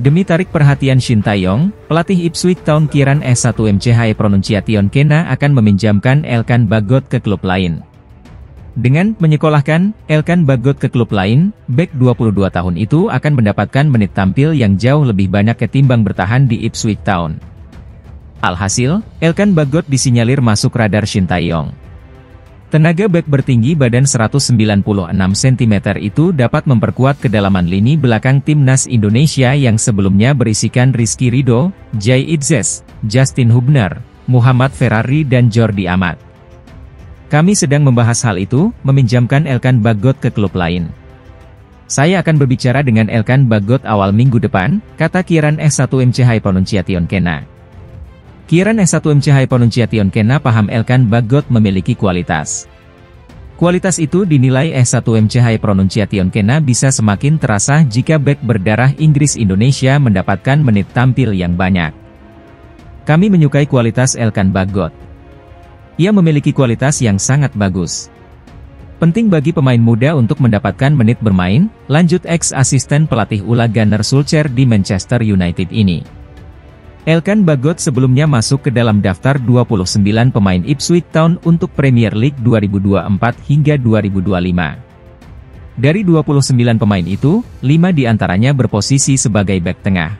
Demi tarik perhatian Shin Tae-yong, pelatih Ipswich Town Kieran S1MCH Pronunciation Kena akan meminjamkan Elkan Bagot ke klub lain. Dengan menyekolahkan Elkan Bagot ke klub lain, bek 22 tahun itu akan mendapatkan menit tampil yang jauh lebih banyak ketimbang bertahan di Ipswich Town. Alhasil, Elkan Bagot disinyalir masuk radar Shin Tae-yong. Tenaga bek bertinggi badan 196 cm itu dapat memperkuat kedalaman lini belakang timnas Indonesia yang sebelumnya berisikan Rizky Ridho, Jai Itzes, Justin Hubner, Muhammad Ferrari dan Jordi Amat. Kami sedang membahas hal itu, meminjamkan Elkan Bagot ke klub lain. Saya akan berbicara dengan Elkan Bagot awal minggu depan, kata Kieran S1MCH Pronunciation Kena. Kieran S1MCH Pronunciation Kena paham Elkan Bagot memiliki kualitas. Kualitas itu dinilai S1MCH Pronunciation Kena bisa semakin terasa jika bek berdarah Inggris Indonesia mendapatkan menit tampil yang banyak. Kami menyukai kualitas Elkan Bagot. Ia memiliki kualitas yang sangat bagus. Penting bagi pemain muda untuk mendapatkan menit bermain, lanjut ex-asisten pelatih Ula Gunnar Solskjaer di Manchester United ini. Elkan Bagot sebelumnya masuk ke dalam daftar 29 pemain Ipswich Town untuk Premier League 2024 hingga 2025. Dari 29 pemain itu, 5 diantaranya berposisi sebagai bek tengah.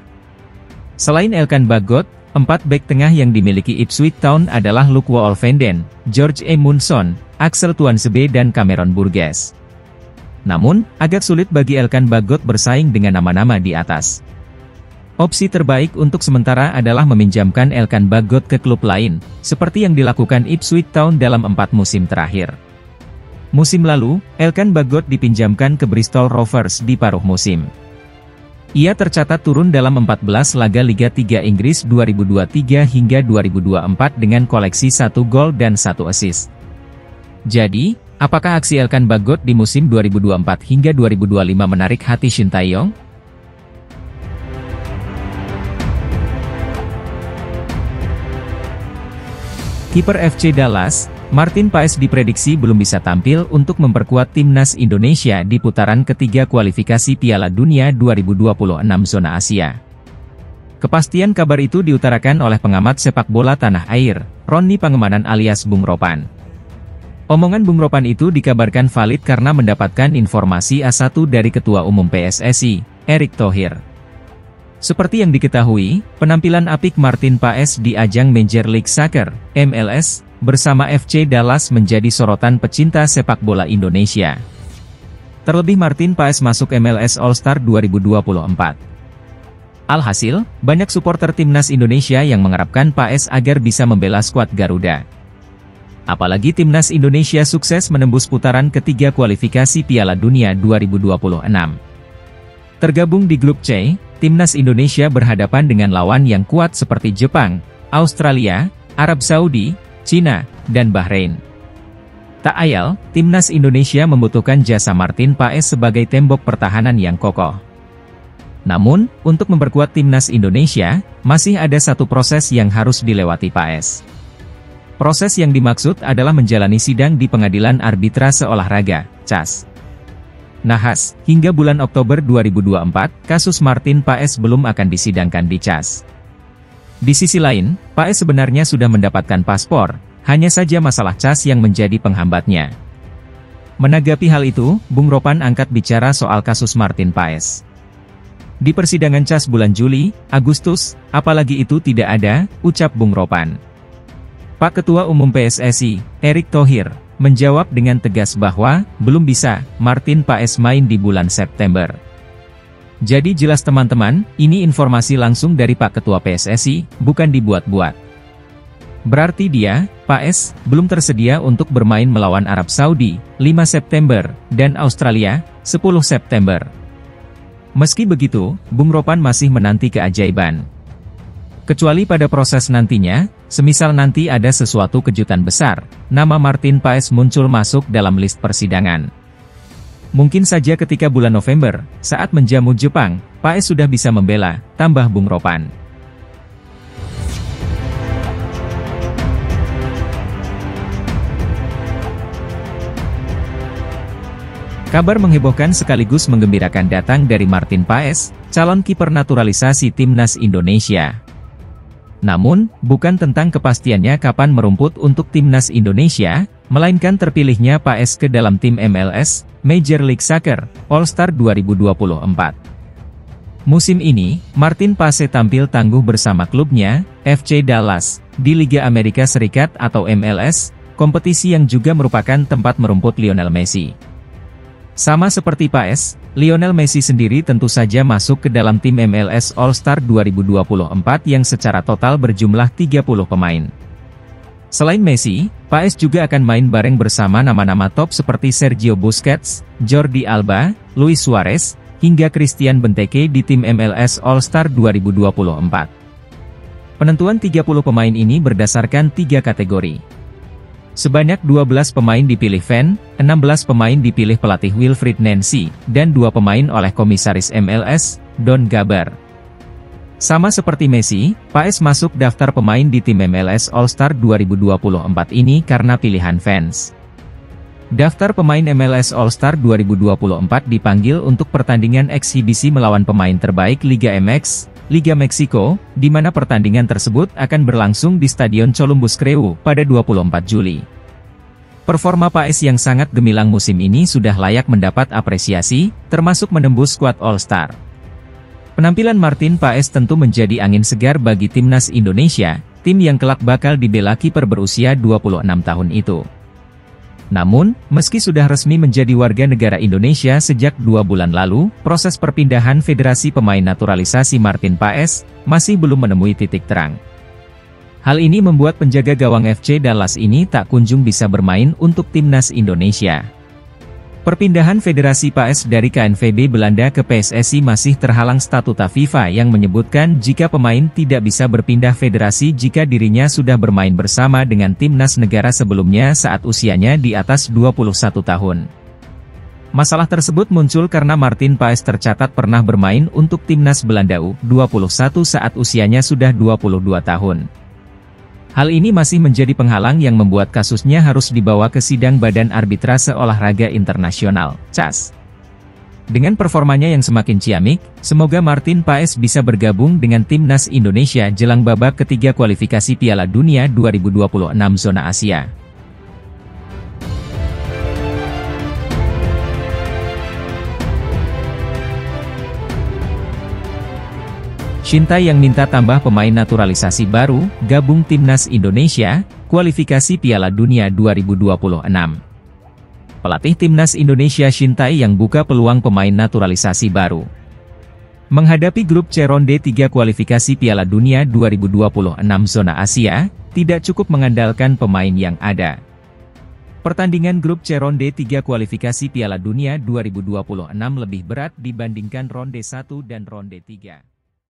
Selain Elkan Bagot, 4 bek tengah yang dimiliki Ipswich Town adalah Luke Wolfenden, George Munson, Axel Tuanzebe dan Cameron Burgess. Namun, agak sulit bagi Elkan Bagot bersaing dengan nama-nama di atas. Opsi terbaik untuk sementara adalah meminjamkan Elkan Bagot ke klub lain, seperti yang dilakukan Ipswich Town dalam 4 musim terakhir. Musim lalu, Elkan Bagot dipinjamkan ke Bristol Rovers di paruh musim. Ia tercatat turun dalam 14 laga Liga 3 Inggris 2023 hingga 2024 dengan koleksi 1 gol dan 1 assist. Jadi, apakah aksi Elkan Bagot di musim 2024 hingga 2025 menarik hati Shin Tae-yong? Kiper FC Dallas, Martin Paes diprediksi belum bisa tampil untuk memperkuat timnas Indonesia di putaran ketiga kualifikasi Piala Dunia 2026 zona Asia. Kepastian kabar itu diutarakan oleh pengamat sepak bola tanah air, Roni Pangemanan alias Bung Ropan. Omongan Bung Ropan itu dikabarkan valid karena mendapatkan informasi A1 dari Ketua Umum PSSI, Erick Thohir. Seperti yang diketahui, penampilan apik Martin Paes di ajang Major League Soccer, MLS, bersama FC Dallas menjadi sorotan pecinta sepak bola Indonesia. Terlebih Martin Paes masuk MLS All-Star 2024. Alhasil, banyak supporter timnas Indonesia yang mengharapkan Paes agar bisa membela skuad Garuda. Apalagi timnas Indonesia sukses menembus putaran ketiga kualifikasi Piala Dunia 2026. Tergabung di grup C, timnas Indonesia berhadapan dengan lawan yang kuat seperti Jepang, Australia, Arab Saudi, Cina, dan Bahrain. Tak ayal, timnas Indonesia membutuhkan jasa Martin Paes sebagai tembok pertahanan yang kokoh. Namun, untuk memperkuat timnas Indonesia, masih ada satu proses yang harus dilewati Paes. Proses yang dimaksud adalah menjalani sidang di Pengadilan Arbitrase Olahraga, CAS. Nahas, hingga bulan Oktober 2024, kasus Martin Paes belum akan disidangkan di CAS. Di sisi lain, Paes sebenarnya sudah mendapatkan paspor, hanya saja masalah CAS yang menjadi penghambatnya. Menanggapi hal itu, Bung Ropan angkat bicara soal kasus Martin Paes. Di persidangan CAS bulan Juli, Agustus, apalagi itu tidak ada, ucap Bung Ropan. Pak Ketua Umum PSSI, Erick Thohir, menjawab dengan tegas bahwa, belum bisa, Martin Paes main di bulan September. Jadi jelas teman-teman, ini informasi langsung dari Pak Ketua PSSI, bukan dibuat-buat. Berarti dia, Paes, belum tersedia untuk bermain melawan Arab Saudi, 5 September, dan Australia, 10 September. Meski begitu, Bung Ropan masih menanti keajaiban. Kecuali pada proses nantinya, semisal nanti ada sesuatu kejutan besar, nama Martin Paes muncul masuk dalam list persidangan. Mungkin saja ketika bulan November, saat menjamu Jepang, Paes sudah bisa membela, tambah Bung Ropan. Kabar menghebohkan sekaligus menggembirakan datang dari Martin Paes, calon kiper naturalisasi timnas Indonesia. Namun, bukan tentang kepastiannya kapan merumput untuk timnas Indonesia, melainkan terpilihnya Paes ke dalam tim MLS, Major League Soccer, All-Star 2024. Musim ini, Martin Paes tampil tangguh bersama klubnya, FC Dallas, di Liga Amerika Serikat atau MLS, kompetisi yang juga merupakan tempat merumput Lionel Messi. Sama seperti Paes, Lionel Messi sendiri tentu saja masuk ke dalam tim MLS All-Star 2024 yang secara total berjumlah 30 pemain. Selain Messi, Paes juga akan main bareng bersama nama-nama top seperti Sergio Busquets, Jordi Alba, Luis Suarez, hingga Christian Benteke di tim MLS All-Star 2024. Penentuan 30 pemain ini berdasarkan 3 kategori. Sebanyak 12 pemain dipilih fan, 16 pemain dipilih pelatih Wilfried Nancy, dan 2 pemain oleh komisaris MLS, Don Garber. Sama seperti Messi, Paes masuk daftar pemain di tim MLS All-Star 2024 ini karena pilihan fans. Daftar pemain MLS All-Star 2024 dipanggil untuk pertandingan eksibisi melawan pemain terbaik Liga MX, Liga Meksiko, di mana pertandingan tersebut akan berlangsung di Stadion Columbus Crew pada 24 Juli. Performa Paes yang sangat gemilang musim ini sudah layak mendapat apresiasi, termasuk menembus skuad All-Star. Penampilan Martin Paes tentu menjadi angin segar bagi timnas Indonesia, tim yang kelak bakal dibela kiper berusia 26 tahun itu. Namun, meski sudah resmi menjadi warga negara Indonesia sejak 2 bulan lalu, proses perpindahan federasi pemain naturalisasi Martin Paes masih belum menemui titik terang. Hal ini membuat penjaga gawang FC Dallas ini tak kunjung bisa bermain untuk timnas Indonesia. Perpindahan federasi Paes dari KNVB Belanda ke PSSI masih terhalang statuta FIFA yang menyebutkan jika pemain tidak bisa berpindah federasi jika dirinya sudah bermain bersama dengan timnas negara sebelumnya saat usianya di atas 21 tahun. Masalah tersebut muncul karena Martin Paes tercatat pernah bermain untuk timnas Belanda U21 saat usianya sudah 22 tahun. Hal ini masih menjadi penghalang yang membuat kasusnya harus dibawa ke sidang Badan Arbitrase Olahraga Internasional, CAS. Dengan performanya yang semakin ciamik, semoga Martin Paes bisa bergabung dengan timnas Indonesia jelang babak ketiga kualifikasi Piala Dunia 2026 zona Asia. Shin Tae yang minta tambah pemain naturalisasi baru, gabung timnas Indonesia, kualifikasi Piala Dunia 2026. Pelatih timnas Indonesia Shin Tae yang buka peluang pemain naturalisasi baru. Menghadapi grup C ronde 3 kualifikasi Piala Dunia 2026 zona Asia, tidak cukup mengandalkan pemain yang ada. Pertandingan grup C ronde 3 kualifikasi Piala Dunia 2026 lebih berat dibandingkan ronde 1 dan ronde 3.